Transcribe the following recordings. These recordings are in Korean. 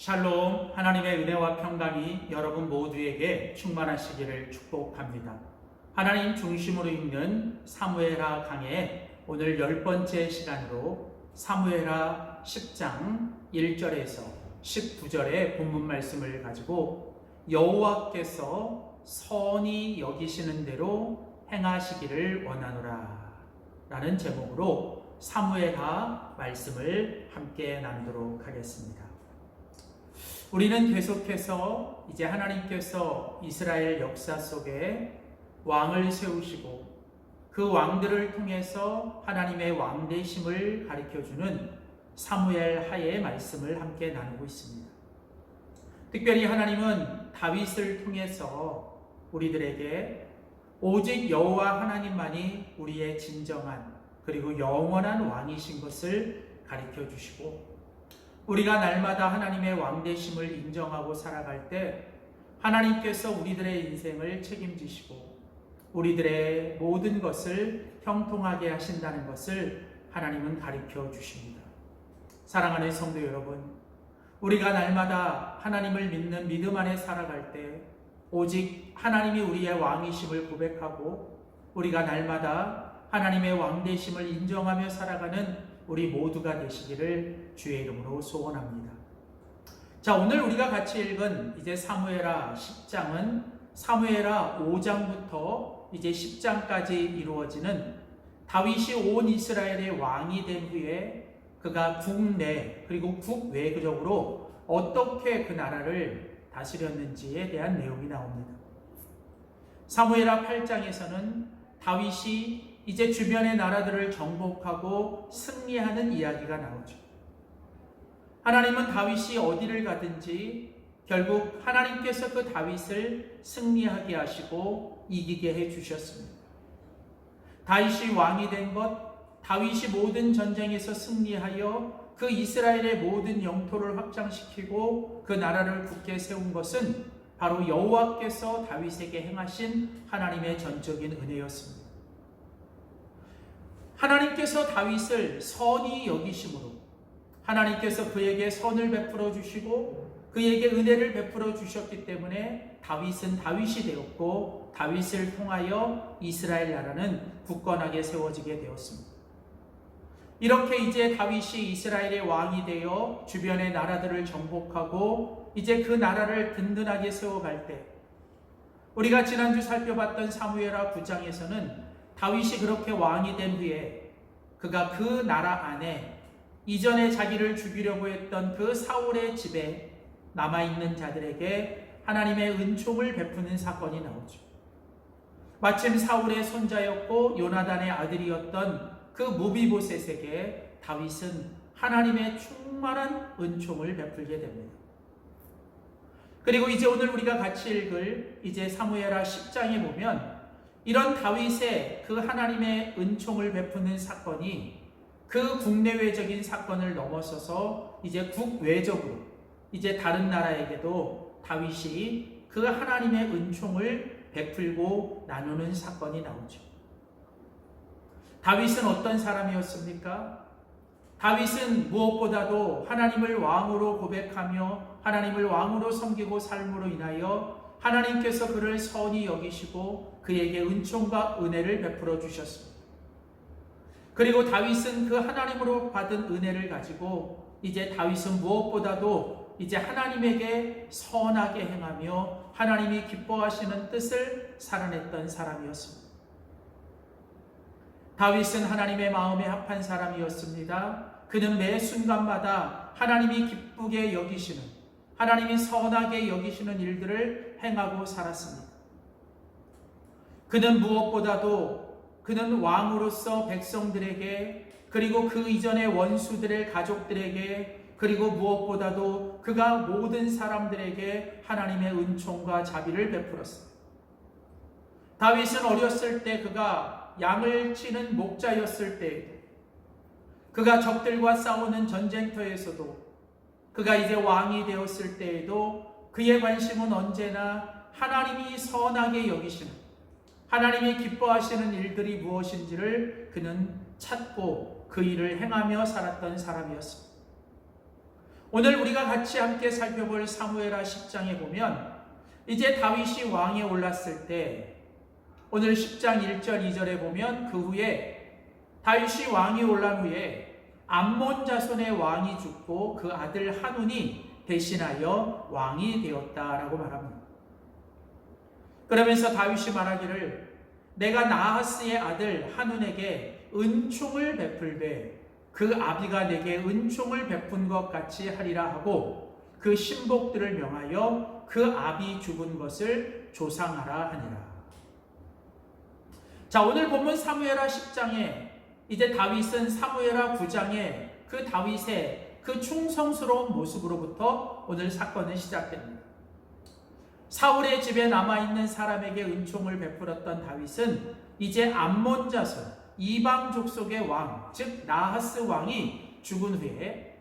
샬롬, 하나님의 은혜와 평강이 여러분 모두에게 충만하시기를 축복합니다. 하나님 중심으로 읽는 사무엘하 강의 오늘 10번째 시간으로 사무엘하 10장 1절에서 19절의 본문 말씀을 가지고 여호와께서 선히 여기시는 대로 행하시기를 원하노라 라는 제목으로 사무엘하 말씀을 함께 나누도록 하겠습니다. 우리는 계속해서 이제 하나님께서 이스라엘 역사 속에 왕을 세우시고 그 왕들을 통해서 하나님의 왕되심을 가르쳐주는 사무엘 하의 말씀을 함께 나누고 있습니다. 특별히 하나님은 다윗을 통해서 우리들에게 오직 여호와 하나님만이 우리의 진정한 그리고 영원한 왕이신 것을 가르쳐 주시고 우리가 날마다 하나님의 왕되심을 인정하고 살아갈 때 하나님께서 우리들의 인생을 책임지시고 우리들의 모든 것을 형통하게 하신다는 것을 하나님은 가르쳐 주십니다. 사랑하는 성도 여러분, 우리가 날마다 하나님을 믿는 믿음 안에 살아갈 때 오직 하나님이 우리의 왕이심을 고백하고 우리가 날마다 하나님의 왕되심을 인정하며 살아가는 우리 모두가 되시기를 주의 이름으로 소원합니다. 자, 오늘 우리가 같이 읽은 이제 사무엘하 10장은 사무엘하 5장부터 이제 10장까지 이루어지는 다윗이 온 이스라엘의 왕이 된 후에 그가 국내 그리고 국외적으로 어떻게 그 나라를 다스렸는지에 대한 내용이 나옵니다. 사무엘하 8장에서는 다윗이 이제 주변의 나라들을 정복하고 승리하는 이야기가 나오죠. 하나님은 다윗이 어디를 가든지 결국 하나님께서 그 다윗을 승리하게 하시고 이기게 해주셨습니다. 다윗이 왕이 된 것, 다윗이 모든 전쟁에서 승리하여 그 이스라엘의 모든 영토를 확장시키고 그 나라를 굳게 세운 것은 바로 여호와께서 다윗에게 행하신 하나님의 전적인 은혜였습니다. 하나님께서 다윗을 선히 여기심으로 하나님께서 그에게 선을 베풀어 주시고 그에게 은혜를 베풀어 주셨기 때문에 다윗은 다윗이 되었고 다윗을 통하여 이스라엘 나라는 굳건하게 세워지게 되었습니다. 이렇게 이제 다윗이 이스라엘의 왕이 되어 주변의 나라들을 정복하고 이제 그 나라를 든든하게 세워갈 때 우리가 지난주 살펴봤던 사무엘하 9장에서는 다윗이 그렇게 왕이 된 후에 그가 그 나라 안에 이전에 자기를 죽이려고 했던 그 사울의 집에 남아있는 자들에게 하나님의 은총을 베푸는 사건이 나오죠. 마침 사울의 손자였고 요나단의 아들이었던 그 무비보셋에게 다윗은 하나님의 충만한 은총을 베풀게 됩니다. 그리고 이제 오늘 우리가 같이 읽을 이제 사무엘하 10장에 보면 이런 다윗의 그 하나님의 은총을 베푸는 사건이 그 국내외적인 사건을 넘어서서 이제 국외적으로 이제 다른 나라에게도 다윗이 그 하나님의 은총을 베풀고 나누는 사건이 나오죠. 다윗은 어떤 사람이었습니까? 다윗은 무엇보다도 하나님을 왕으로 고백하며 하나님을 왕으로 섬기고 삶으로 인하여 하나님께서 그를 선히 여기시고 그에게 은총과 은혜를 베풀어 주셨습니다. 그리고 다윗은 그 하나님으로 받은 은혜를 가지고 이제 다윗은 무엇보다도 이제 하나님에게 선하게 행하며 하나님이 기뻐하시는 뜻을 살아냈던 사람이었습니다. 다윗은 하나님의 마음에 합한 사람이었습니다. 그는 매 순간마다 하나님이 기쁘게 여기시는 하나님이 선하게 여기시는 일들을 행하고 살았습니다. 그는 무엇보다도 그는 왕으로서 백성들에게 그리고 그 이전의 원수들의 가족들에게 그리고 무엇보다도 그가 모든 사람들에게 하나님의 은총과 자비를 베풀었습니다. 다윗은 어렸을 때 그가 양을 치는 목자였을 때에도 그가 적들과 싸우는 전쟁터에서도 그가 이제 왕이 되었을 때에도 그의 관심은 언제나 하나님이 선하게 여기시는 하나님이 기뻐하시는 일들이 무엇인지를 그는 찾고 그 일을 행하며 살았던 사람이었습니다. 오늘 우리가 같이 함께 살펴볼 사무엘하 10장에 보면 이제 다윗이 왕에 올랐을 때 오늘 10장 1절 2절에 보면 그 후에 다윗이 왕이 올란 후에 암몬 자손의 왕이 죽고 그 아들 한운이 대신하여 왕이 되었다라고 말합니다. 그러면서 다윗이 말하기를 내가 나하스의 아들 한운에게 은총을 베풀되 그 아비가 내게 은총을 베푼 것 같이 하리라 하고 그 신복들을 명하여 그 아비 죽은 것을 조상하라 하니라. 자, 오늘 본문 사무엘하 10장에 이제 다윗은 사무엘하 9장에 그 다윗의 그 충성스러운 모습으로부터 오늘 사건은 시작됩니다. 사울의 집에 남아있는 사람에게 은총을 베풀었던 다윗은 이제 암몬 자손 이방 족속의 왕, 즉 나하스 왕이 죽은 후에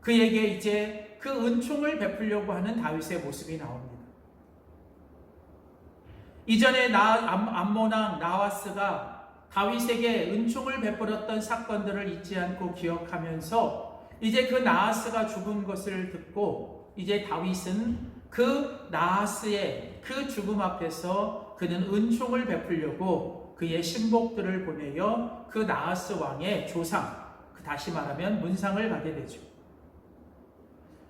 그에게 이제 그 은총을 베풀려고 하는 다윗의 모습이 나옵니다. 이전에 암몬 왕 나하스가 다윗에게 은총을 베풀었던 사건들을 잊지 않고 기억하면서 이제 그 나하스가 죽은 것을 듣고 이제 다윗은 그 나하스의 그 죽음 앞에서 그는 은총을 베풀려고 그의 신복들을 보내어 그 나하스 왕의 조상, 다시 말하면 문상을 가게 되죠.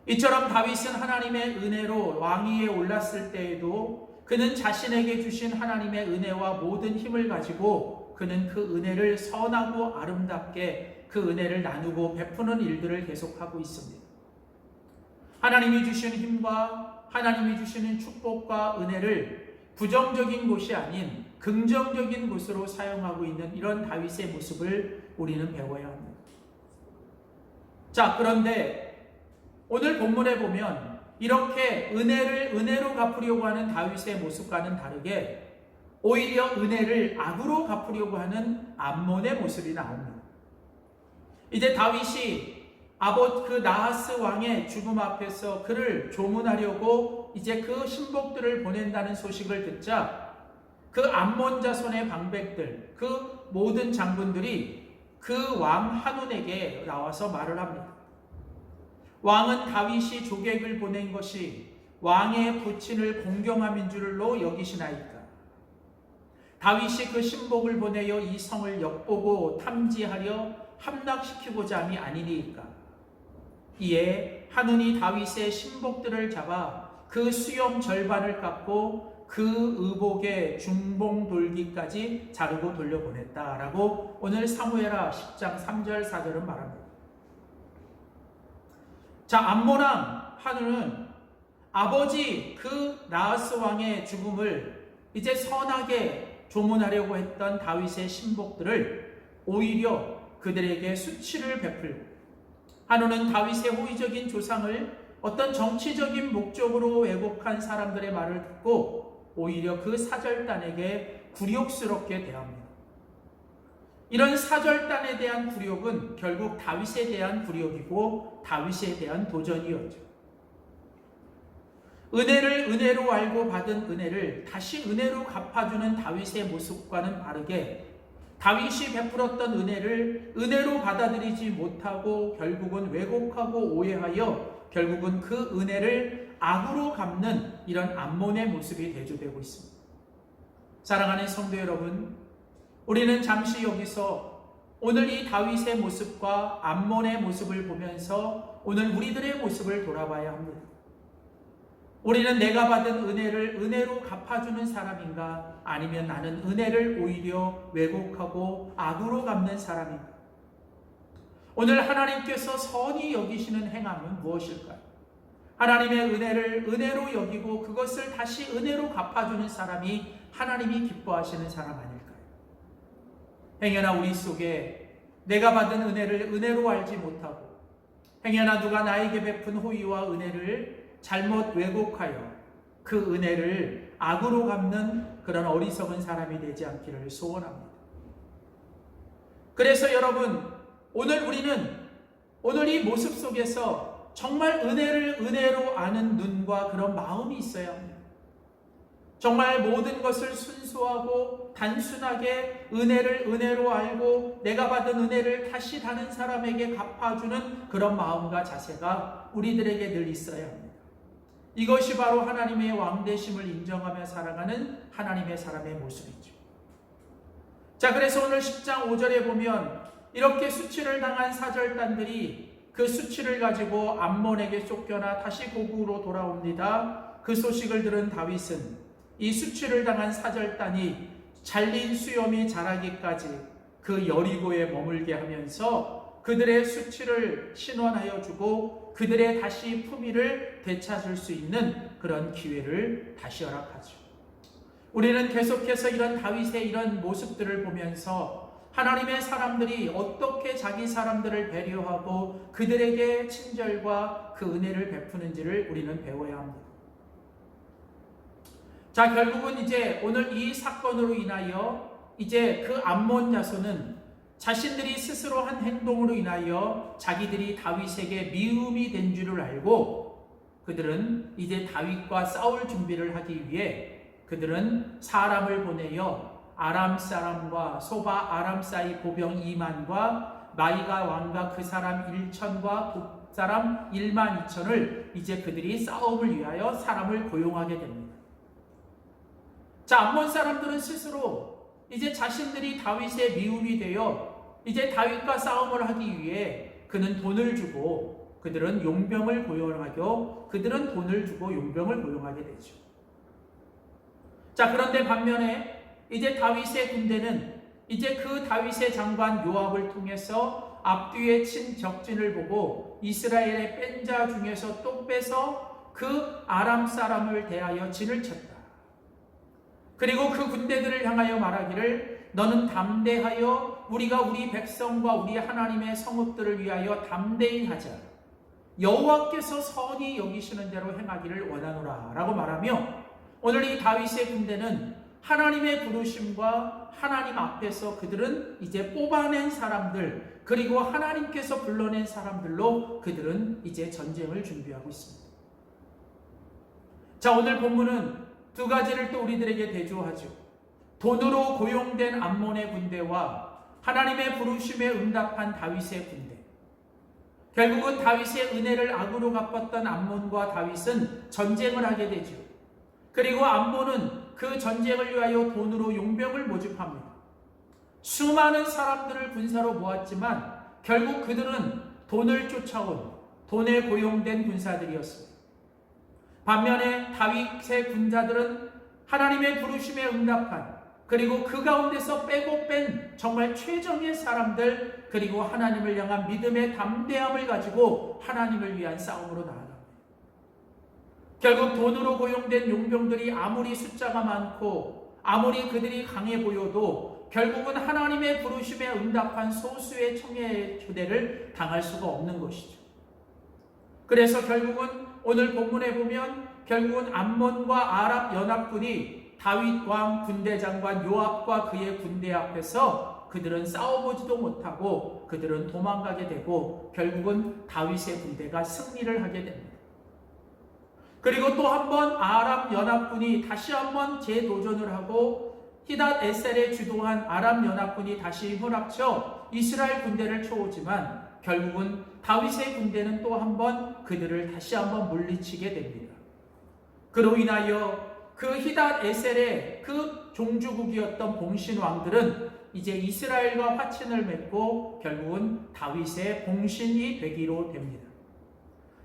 이처럼 다윗은 하나님의 은혜로 왕위에 올랐을 때에도 그는 자신에게 주신 하나님의 은혜와 모든 힘을 가지고 그는 그 은혜를 선하고 아름답게 그 은혜를 나누고 베푸는 일들을 계속하고 있습니다. 하나님이 주신 힘과 하나님이 주시는 축복과 은혜를 부정적인 곳이 아닌 긍정적인 곳으로 사용하고 있는 이런 다윗의 모습을 우리는 배워야 합니다. 자, 그런데 오늘 본문에 보면 이렇게 은혜를 은혜로 갚으려고 하는 다윗의 모습과는 다르게 오히려 은혜를 악으로 갚으려고 하는 암몬의 모습이 나옵니다. 이제 다윗이 그 나하스 왕의 죽음 앞에서 그를 조문하려고 이제 그 신복들을 보낸다는 소식을 듣자 그 암몬 자손의 방백들, 그 모든 장군들이 그 왕 한운에게 나와서 말을 합니다. 왕은 다윗이 조객을 보낸 것이 왕의 부친을 공경함인 줄로 여기시나이까? 다윗이 그 신복을 보내어 이 성을 엿보고 탐지하려 함락시키고자 함이 아니니까? 이에 한운이 다윗의 신복들을 잡아 그 수염 절반을 깎고 그 의복의 중봉 돌기까지 자르고 돌려보냈다라고 오늘 사무엘하 10장 3절 4절은 말합니다. 자, 암몬 왕 한운은 아버지 그 나하스 왕의 죽음을 이제 선하게 조문하려고 했던 다윗의 신복들을 오히려 그들에게 수치를 베풀고 한운은 다윗의 호의적인 조상을 어떤 정치적인 목적으로 왜곡한 사람들의 말을 듣고 오히려 그 사절단에게 굴욕스럽게 대합니다. 이런 사절단에 대한 굴욕은 결국 다윗에 대한 굴욕이고 다윗에 대한 도전이었죠. 은혜를 은혜로 알고 받은 은혜를 다시 은혜로 갚아주는 다윗의 모습과는 다르게 다윗이 베풀었던 은혜를 은혜로 받아들이지 못하고 결국은 왜곡하고 오해하여 결국은 그 은혜를 악으로 갚는 이런 암몬의 모습이 대조되고 있습니다. 사랑하는 성도 여러분, 우리는 잠시 여기서 오늘 이 다윗의 모습과 암몬의 모습을 보면서 오늘 우리들의 모습을 돌아봐야 합니다. 우리는 내가 받은 은혜를 은혜로 갚아주는 사람인가? 아니면 나는 은혜를 오히려 왜곡하고 악으로 갚는 사람인가? 오늘 하나님께서 선히 여기시는 행함은 무엇일까요? 하나님의 은혜를 은혜로 여기고 그것을 다시 은혜로 갚아주는 사람이 하나님이 기뻐하시는 사람 아닐까요? 행여나 우리 속에 내가 받은 은혜를 은혜로 알지 못하고 행여나 누가 나에게 베푼 호의와 은혜를 잘못 왜곡하여 그 은혜를 악으로 갚는 그런 어리석은 사람이 되지 않기를 소원합니다. 그래서 여러분, 오늘 이 모습 속에서 정말 은혜를 은혜로 아는 눈과 그런 마음이 있어야 합니다. 정말 모든 것을 순수하고 단순하게 은혜를 은혜로 알고 내가 받은 은혜를 다시 다른 사람에게 갚아주는 그런 마음과 자세가 우리들에게 늘 있어야 합니다. 이것이 바로 하나님의 왕되심을 인정하며 살아가는 하나님의 사람의 모습이죠. 자, 그래서 오늘 10장 5절에 보면 이렇게 수치를 당한 사절단들이 그 수치를 가지고 암몬에게 쫓겨나 다시 고국으로 돌아옵니다. 그 소식을 들은 다윗은 이 수치를 당한 사절단이 잘린 수염이 자라기까지 그 여리고에 머물게 하면서 그들의 수치를 신원하여 주고 그들의 다시 품위를 되찾을 수 있는 그런 기회를 다시 허락하죠. 우리는 계속해서 이런 다윗의 이런 모습들을 보면서 하나님의 사람들이 어떻게 자기 사람들을 배려하고 그들에게 친절과 그 은혜를 베푸는지를 우리는 배워야 합니다. 자, 결국은 이제 오늘 이 사건으로 인하여 이제 그 암몬 자손은 자신들이 스스로 한 행동으로 인하여 자기들이 다윗에게 미움이 된 줄을 알고 그들은 이제 다윗과 싸울 준비를 하기 위해 그들은 사람을 보내어 아람 사람과 소바 아람 사이 보병 2만과 마이가 왕과 그 사람 1천과 그 사람 1만 2천을 이제 그들이 싸움을 위하여 사람을 고용하게 됩니다. 자, 암몬 사람들은 스스로 이제 자신들이 다윗의 미움이 되어 이제 다윗과 싸움을 하기 위해 그는 돈을 주고 그들은 용병을 고용하고 그들은 돈을 주고 용병을 고용하게 되죠. 자, 그런데 반면에 이제 다윗의 군대는 이제 그 다윗의 장관 요압을 통해서 앞뒤에 친 적진을 보고 이스라엘의 뺀 자 중에서 또 빼서 그 아람 사람을 대하여 진을 쳤다. 그리고 그 군대들을 향하여 말하기를 너는 담대하여 우리가 우리 백성과 우리 하나님의 성읍들을 위하여 담대히 하자. 여호와께서 선히 여기시는 대로 행하기를 원하노라 라고 말하며 오늘 이 다윗의 군대는 하나님의 부르심과 하나님 앞에서 그들은 이제 뽑아낸 사람들 그리고 하나님께서 불러낸 사람들로 그들은 이제 전쟁을 준비하고 있습니다. 자, 오늘 본문은 두 가지를 또 우리들에게 대조하죠. 돈으로 고용된 암몬의 군대와 하나님의 부르심에 응답한 다윗의 군대. 결국은 다윗의 은혜를 악으로 갚았던 암몬과 다윗은 전쟁을 하게 되죠. 그리고 암몬은 그 전쟁을 위하여 돈으로 용병을 모집합니다. 수많은 사람들을 군사로 모았지만 결국 그들은 돈을 쫓아온 돈에 고용된 군사들이었습니다. 반면에 다윗의 군자들은 하나님의 부르심에 응답한 그리고 그 가운데서 빼고 뺀 정말 최정의 사람들 그리고 하나님을 향한 믿음의 담대함을 가지고 하나님을 위한 싸움으로 나아갑니다. 결국 돈으로 고용된 용병들이 아무리 숫자가 많고 아무리 그들이 강해 보여도 결국은 하나님의 부르심에 응답한 소수의 청의 교대를 당할 수가 없는 것이죠. 그래서 결국은 오늘 본문에 보면 결국은 암몬과 아랍 연합군이 다윗 왕 군대장관 요압과 그의 군대 앞에서 그들은 싸워보지도 못하고 그들은 도망가게 되고 결국은 다윗의 군대가 승리를 하게 됩니다. 그리고 또 한 번 아랍 연합군이 다시 한번 재도전을 하고 히닷 에셀에 주도한 아랍 연합군이 다시 힘을 합쳐 이스라엘 군대를 쳐오지만 결국은 다윗의 군대는 또 한 번 그들을 다시 한번 물리치게 됩니다. 그로 인하여 그 히닷 에셀의 그 종주국이었던 봉신 왕들은 이제 이스라엘과 화친을 맺고 결국은 다윗의 봉신이 되기로 됩니다.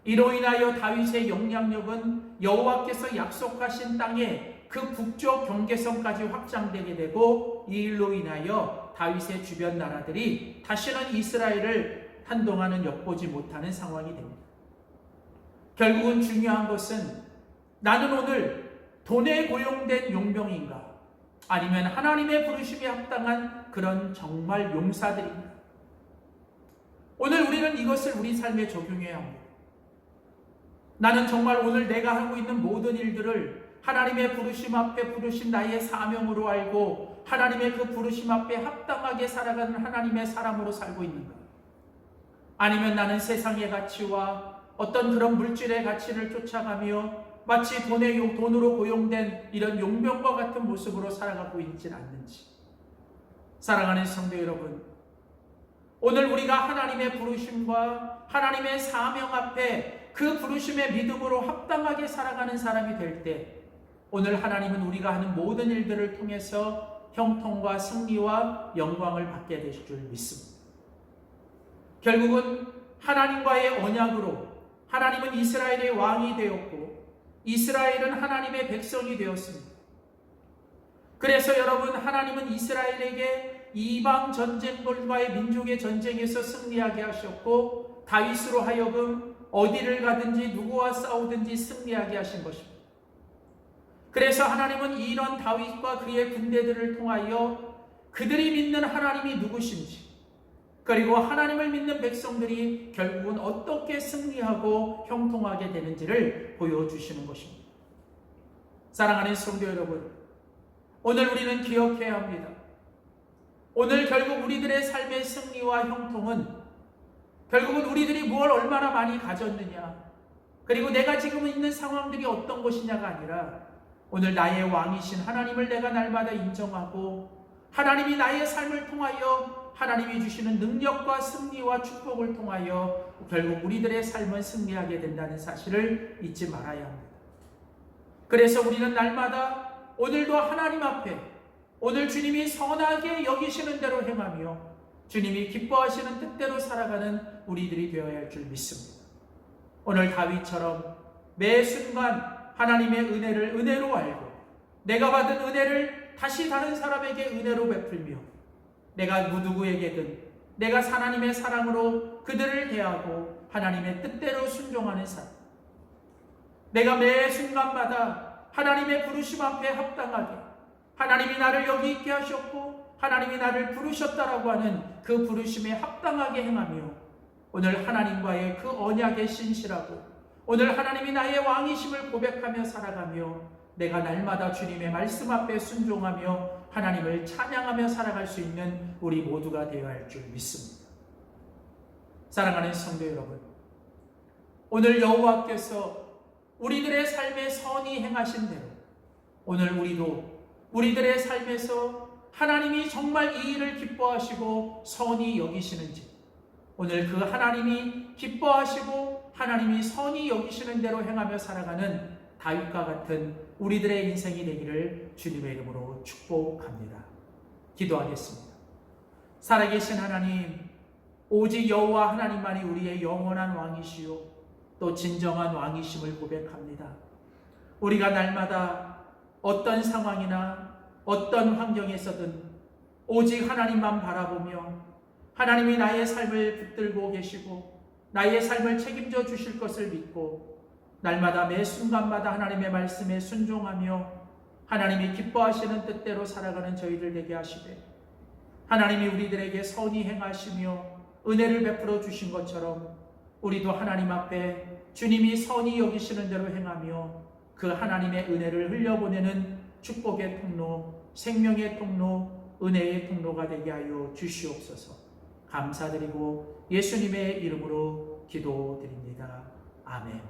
이로 인하여 다윗의 영향력은 여호와께서 약속하신 땅에 그 북쪽 경계선까지 확장되게 되고 이 일로 인하여 다윗의 주변 나라들이 다시는 이스라엘을 한동안은 엿보지 못하는 상황이 됩니다. 결국은 중요한 것은 나는 오늘 돈에 고용된 용병인가 아니면 하나님의 부르심에 합당한 그런 정말 용사들인가. 오늘 우리는 이것을 우리 삶에 적용해야 합니다. 나는 정말 오늘 내가 하고 있는 모든 일들을 하나님의 부르심 앞에 부르신 나의 사명으로 알고 하나님의 그 부르심 앞에 합당하게 살아가는 하나님의 사람으로 살고 있는가? 아니면 나는 세상의 가치와 어떤 그런 물질의 가치를 쫓아가며 마치 돈으로 고용된 이런 용병과 같은 모습으로 살아가고 있지는 않는지. 사랑하는 성도 여러분, 오늘 우리가 하나님의 부르심과 하나님의 사명 앞에 그 부르심의 믿음으로 합당하게 살아가는 사람이 될 때, 오늘 하나님은 우리가 하는 모든 일들을 통해서 형통과 승리와 영광을 받게 되실 줄 믿습니다. 결국은 하나님과의 언약으로 하나님은 이스라엘의 왕이 되었고 이스라엘은 하나님의 백성이 되었습니다. 그래서 여러분, 하나님은 이스라엘에게 이방 전쟁들과의 민족의 전쟁에서 승리하게 하셨고 다윗으로 하여금 어디를 가든지 누구와 싸우든지 승리하게 하신 것입니다. 그래서 하나님은 이런 다윗과 그의 군대들을 통하여 그들이 믿는 하나님이 누구신지, 그리고 하나님을 믿는 백성들이 결국은 어떻게 승리하고 형통하게 되는지를 보여주시는 것입니다. 사랑하는 성도 여러분, 오늘 우리는 기억해야 합니다. 오늘 결국 우리들의 삶의 승리와 형통은 결국은 우리들이 무엇을 얼마나 많이 가졌느냐, 그리고 내가 지금 있는 상황들이 어떤 것이냐가 아니라 오늘 나의 왕이신 하나님을 내가 날마다 인정하고 하나님이 나의 삶을 통하여 하나님이 주시는 능력과 승리와 축복을 통하여 결국 우리들의 삶은 승리하게 된다는 사실을 잊지 말아야 합니다. 그래서 우리는 날마다 오늘도 하나님 앞에 오늘 주님이 선하게 여기시는 대로 행하며 주님이 기뻐하시는 뜻대로 살아가는 우리들이 되어야 할 줄 믿습니다. 오늘 다윗처럼 매 순간 하나님의 은혜를 은혜로 알고 내가 받은 은혜를 다시 다른 사람에게 은혜로 베풀며 내가 누구에게든 내가 하나님의 사랑으로 그들을 대하고 하나님의 뜻대로 순종하는 사람, 내가 매 순간마다 하나님의 부르심 앞에 합당하게 하나님이 나를 여기 있게 하셨고 하나님이 나를 부르셨다라고 하는 그 부르심에 합당하게 행하며 오늘 하나님과의 그 언약에 신실하고 오늘 하나님이 나의 왕이심을 고백하며 살아가며 내가 날마다 주님의 말씀 앞에 순종하며 하나님을 찬양하며 살아갈 수 있는 우리 모두가 되어야 할 줄 믿습니다. 사랑하는 성도 여러분, 오늘 여호와께서 우리들의 삶에 선히 행하신 대로 오늘 우리도 우리들의 삶에서 하나님이 정말 이 일을 기뻐하시고 선히 여기시는지, 오늘 그 하나님이 기뻐하시고 하나님이 선히 여기시는 대로 행하며 살아가는 다윗과 같은 우리들의 인생이 되기를 주님의 이름으로 축복합니다. 기도하겠습니다. 살아계신 하나님, 오직 여호와 하나님만이 우리의 영원한 왕이시요 또 진정한 왕이심을 고백합니다. 우리가 날마다 어떤 상황이나 어떤 환경에서든 오직 하나님만 바라보며 하나님이 나의 삶을 붙들고 계시고 나의 삶을 책임져 주실 것을 믿고 날마다 매 순간마다 하나님의 말씀에 순종하며 하나님이 기뻐하시는 뜻대로 살아가는 저희들 되게 하시되, 하나님이 우리들에게 선히 행하시며 은혜를 베풀어 주신 것처럼 우리도 하나님 앞에 주님이 선히 여기시는 대로 행하며 그 하나님의 은혜를 흘려보내는 축복의 통로, 생명의 통로, 은혜의 통로가 되게 하여 주시옵소서. 감사드리고 예수님의 이름으로 기도드립니다. 아멘.